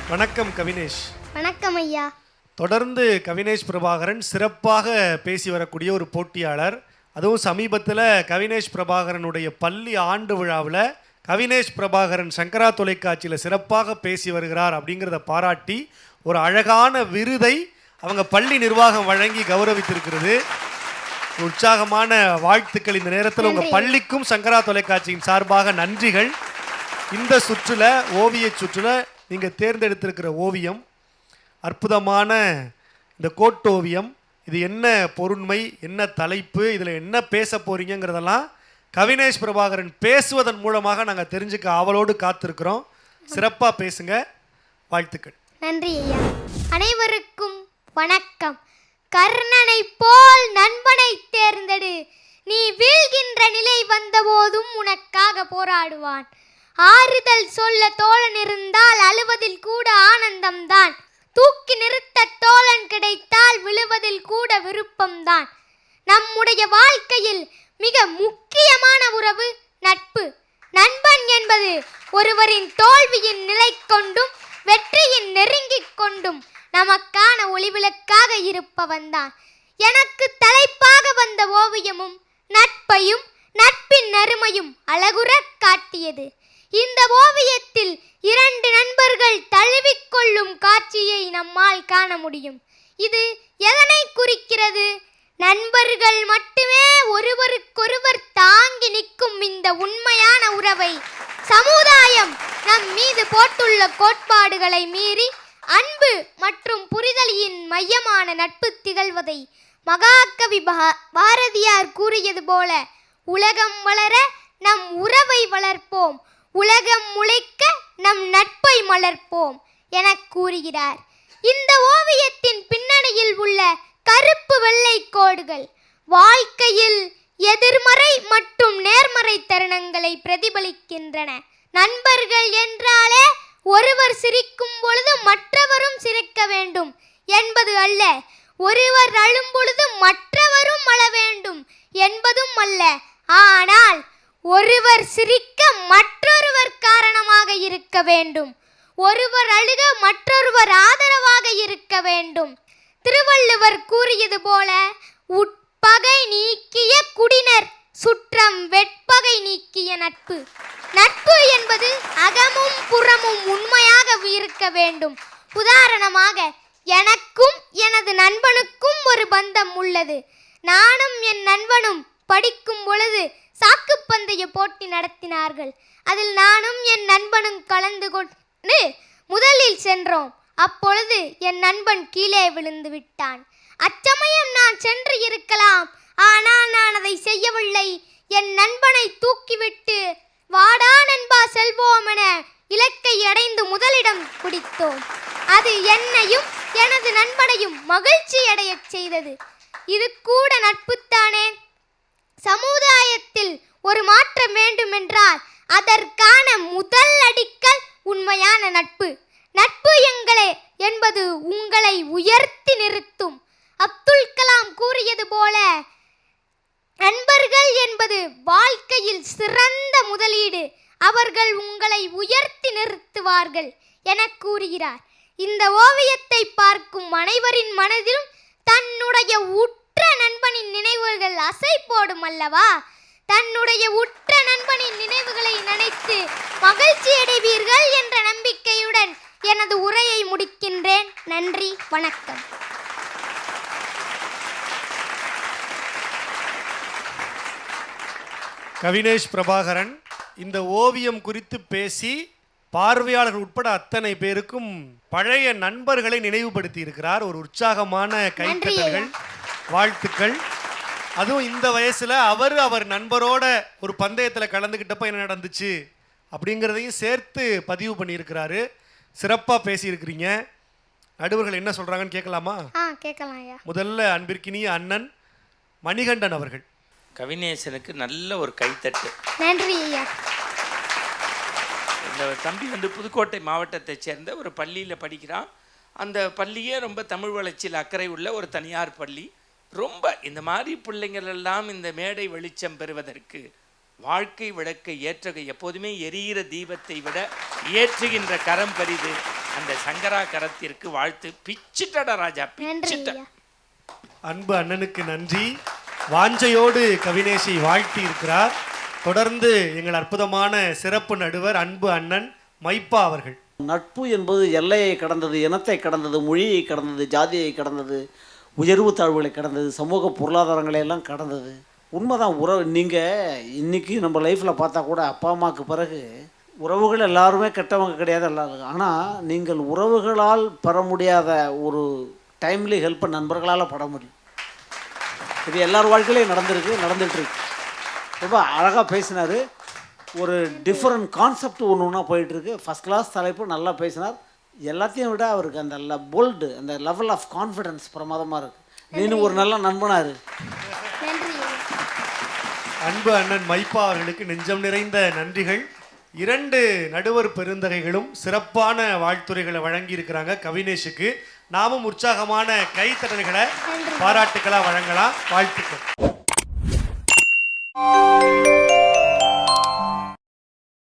வணக்கம் கவினேஷ். வணக்கம் ஐயா. தொடர்ந்து கவினேஷ் பிரபாகரன் சிறப்பாக பேசி வரக்கூடிய ஒரு போட்டியாளர். அதுவும் சமீபத்தில் கவினேஷ் பிரபாகரனுடைய பள்ளி ஆண்டு விழாவில் கவினேஷ் பிரபாகரன் சங்கரா தொலைக்காட்சியில் சிறப்பாக பேசி வருகிறார் அப்படிங்கிறத பாராட்டி ஒரு அழகான விருதை அவங்க பள்ளி நிர்வாகம் வழங்கி கௌரவித்திருக்கிறது. உற்சாகமான வாழ்த்துக்கள். இந்த நேரத்தில் உங்கள் பள்ளிக்கும் சங்கரா தொலைக்காட்சியின் சார்பாக நன்றிகள். இந்த சுற்றுல ஓவிய சுற்றுல நீங்கள் தேர்ந்தெடுத்திருக்கிற ஓவியம் அற்புதமான இந்த கோட்டோவியம். இது என்ன பொருண்மை, என்ன தலைப்பு, இதில் என்ன பேச போறீங்கிறதெல்லாம் கவினேஷ் பிரபாகரன் பேசுவதன் மூலமாக நாங்கள் தெரிஞ்சுக்க ஆவலோடு காத்திருக்கிறோம். சிறப்பாக பேசுங்க. வாழ்த்துக்கள். நன்றி ஐயா. அனைவருக்கும் வணக்கம். கர்ணனை போல் நண்பனை தேர்ந்தெடு, நீ வீழ்கின்ற நிலை வந்தபோதும் உனக்காக போராடுவான். ஆறுதல் சொல்ல தோழன் இருந்தால் அழுவதில் கூட ஆனந்தம்தான். தூக்கி நிறுத்த தோழன் கிடைத்தால் விழுவதில் கூட விருப்பம்தான். நம்முடைய வாழ்க்கையில் மிக முக்கியமான உறவு நட்பு. நண்பன் என்பது ஒருவரின் தோல்வியின் நிலை கொண்டும் வெற்றியின் நெருங்கிக் கொண்டும் நமக்கான ஒளிவிளக்காக இருப்பவன்தான். எனக்கு தலைப்பாக வந்த ஓவியமும் நட்பையும் நட்பின் அருமையும் அழகுற காட்டியது. இந்த ஓவியத்தில் இரண்டு நண்பர்கள் தழுவிக்கொள்ளும் காட்சியை நம்மால் காண முடியும். இது எதனை குறிக்கிறது? நண்பர்கள் மட்டுமே ஒருவருக்கொருவர் தாங்கி நிற்கும் இந்த உண்மையான உறவை சமுதாயம் நம் மீது போட்டுள்ள கோட்பாடுகளை மீறி அன்பு மற்றும் புரிதலின் மையமான நட்பு திகழ்வதை மகாகவி பாரதியார் கூறியது போல, உலகம் வளர நம் உறவை வளர்ப்போம், உலகம் முளைக்க நம் நட்பை மலர்ப்போம் என கூறுகிறார். இந்த ஓவியத்தின் பின்னணியில் உள்ள கருப்பு வெள்ளை கோடுகள் வாழ்க்கையில் எதிர்மறை மற்றும் நேர்மறை தருணங்களை பிரதிபலிக்கின்றன. நண்பர்கள் என்றாலே ஒருவர் சிரிக்கும் பொழுது மற்றவரும் சிரிக்க வேண்டும் என்பது அல்ல, ஒருவர் அழும் பொழுது மற்றவரும் அழ வேண்டும் என்பதும் அல்ல. ஆனால் ஒருவர் சிரிக்க மற்றொருவர் காரணமாக இருக்க வேண்டும், ஒருவர் அழுக மற்றொருவர் ஆதரவாக இருக்க வேண்டும். திருவள்ளுவர் கூறியது போல, உட்பகை நீக்கிய குடினர் சுற்றம் வெட்பகை நீக்கிய நட்பு. நட்பு என்பது அகமும் புறமும் உண்மையாக இருக்க வேண்டும். உதாரணமாக, எனக்கும் எனது நண்பனுக்கும் ஒரு பந்தம் உள்ளது. நானும் என் நண்பனும் படிக்கும் பொழுது சாக்குப்பந்தய போட்டி நடத்தினார்கள். அதில் நானும் என் நண்பனும் கலந்து கொண்டு முதலில் சென்றோம். அப்பொழுது என் நண்பன் கீழே விழுந்து விட்டான். அச்சமயம் நான் சென்று இருக்கலாம், ஆனால் நான் அதை செய்யவில்லை. என் நண்பனை தூக்கிவிட்டு வாடா நண்பா செல்வோம் என இலக்கை அடைந்து முதலிடம் பிடித்தோம். அது என்னையும் எனது நண்பனையும் மகிழ்ச்சி அடைய செய்தது. இது கூட நட்புத்தானே. சமுதாயத்தில் ஒரு மாற்றம் வேண்டுமென்றால் அதற்கான முதல் அடிக்கல் உண்மையான நட்பு. நட்பு என்பது உங்களை உயர்த்தி நிறுத்தும். அப்துல் கலாம் கூறியது போல, நண்பர்கள் என்பது வாழ்க்கையில் சிறந்த முதலீடு, அவர்கள் உங்களை உயர்த்தி நிறுத்துவார்கள் என கூறுகிறார். இந்த ஓவியத்தை பார்க்கும் அனைவரின் மனதிலும் தன்னுடைய உற்ற நண்பனின் நினைவுகள் அசை போடும் அல்லவா? தன்னுடைய உற்ற நண்பனின் நினைவுகளை நினைத்து மகிழ்ச்சி அடைவீர்கள் என்ற நம்பிக்கையுடன் எனது உரையை முடிக்கின்றேன். நன்றி, வணக்கம். கவினேஷ் பிரபாகரன் இந்த ஓவியம் குறித்து பேசி பார்வையாளர்கள் உட்பட அத்தனை பேருக்கும் பழைய நண்பர்களை நினைவுபடுத்தி இருக்கிறார். ஒரு உற்சாகமான கைத்தட்டல்கள், வாழ்த்துக்கள். அதுவும் இந்த வயசுல அவர் நண்பரோட ஒரு பந்தயத்தில் கலந்துக்கிட்டப்ப என்ன நடந்துச்சு அப்படிங்கிறதையும் சேர்த்து பதிவு பண்ணியிருக்கிறாரு. சிறப்பாக பேசியிருக்கிறீங்க. நடுவர்கள் என்ன சொல்றாங்கன்னு கேட்கலாமா? கேட்கலாம் ஐயா. முதல்ல அன்பிற்கினிய அண்ணன் மணிகண்டன் அவர்கள். கவினேசனுக்கு நல்ல ஒரு கைத்தட்டு. நன்றி ஐயா. இந்த தம்பி புதுக்கோட்டை மாவட்டத்தை சேர்ந்த ஒரு பள்ளியில் படிக்கிறான். அந்த பள்ளியே ரொம்ப தமிழ் வளர்ச்சியில் அக்கறை உள்ள ஒரு தனியார் பள்ளி. ரொம்ப இந்த மாதிரி பிள்ளைங்கள் எல்லாம் இந்த மேடை வெளிச்சம் பெறுவதற்கு வாழ்க்கை விளக்கை ஏற்ற எப்போதுமே எரிகிற தீபத்தை விட ஏற்றுகின்ற கரம் பரிது அந்த சங்கரா கரத்திற்கு வாழ்த்து. பிச்சுட்டடா ராஜா, நன்றி பிச்சுட்ட. ஐயா. அன்பு அண்ணனுக்கு நன்றி. வாஞ்சையோடு கவினேஷை வாழ்த்தி இருக்கிறார். தொடர்ந்து எங்கள் அற்புதமான சிறப்பு நடுவர் அன்பு அண்ணன் மைப்பா அவர்கள். நட்பு என்பது எல்லையை கடந்தது, இனத்தை கடந்தது, மொழியை கடந்தது, ஜாதியை கடந்தது, உயர்வு தாழ்வுகளை கடந்தது, சமூக பொருளாதாரங்களை எல்லாம் கடந்தது. உண்மைதான். நீங்கள் இன்றைக்கி நம்ம லைஃப்பில் பார்த்தா கூட அப்பா அம்மாவுக்கு பிறகு உறவுகள் எல்லாருமே கெட்டவங்க கிடையாது, எல்லாரும். ஆனால் நீங்கள் உறவுகளால் பெற முடியாத ஒரு டைம்லி ஹெல்ப்பை நண்பர்களால் பட முடியும். இது எல்லார் வாழ்க்கையிலையும் நடந்துகிட்ருக்கு. ரொம்ப அழகாக பேசினார். ஒரு டிஃப்ரெண்ட் கான்செப்ட் ஒன்று போயிட்டுருக்கு. ஃபஸ்ட் கிளாஸ் தலைப்பு, நல்லா பேசினார். எல்லாத்தையும் விட அவருக்கு அந்த போல்டு, அந்த லெவல் ஆஃப் கான்ஃபிடென்ஸ் பிரமாதமாக இருக்குது. நீனும் ஒரு நல்ல நண்பனாரு. நன்றி ஐயா. அன்பு அண்ணன் மைப்பா அவர்களுக்கு நெஞ்சம் நிறைந்த நன்றிகள். 2 நடுவர் பெருந்தகைகளும் சிறப்பான வாழ்த்துரைகளை வழங்கி இருக்கிறாங்க கவினேஷுக்கு. நாமும் உற்சாகமான கைத்தட்டல்களை பாராட்டுக்களா வழங்கலாம். வாழ்த்துக்கள்.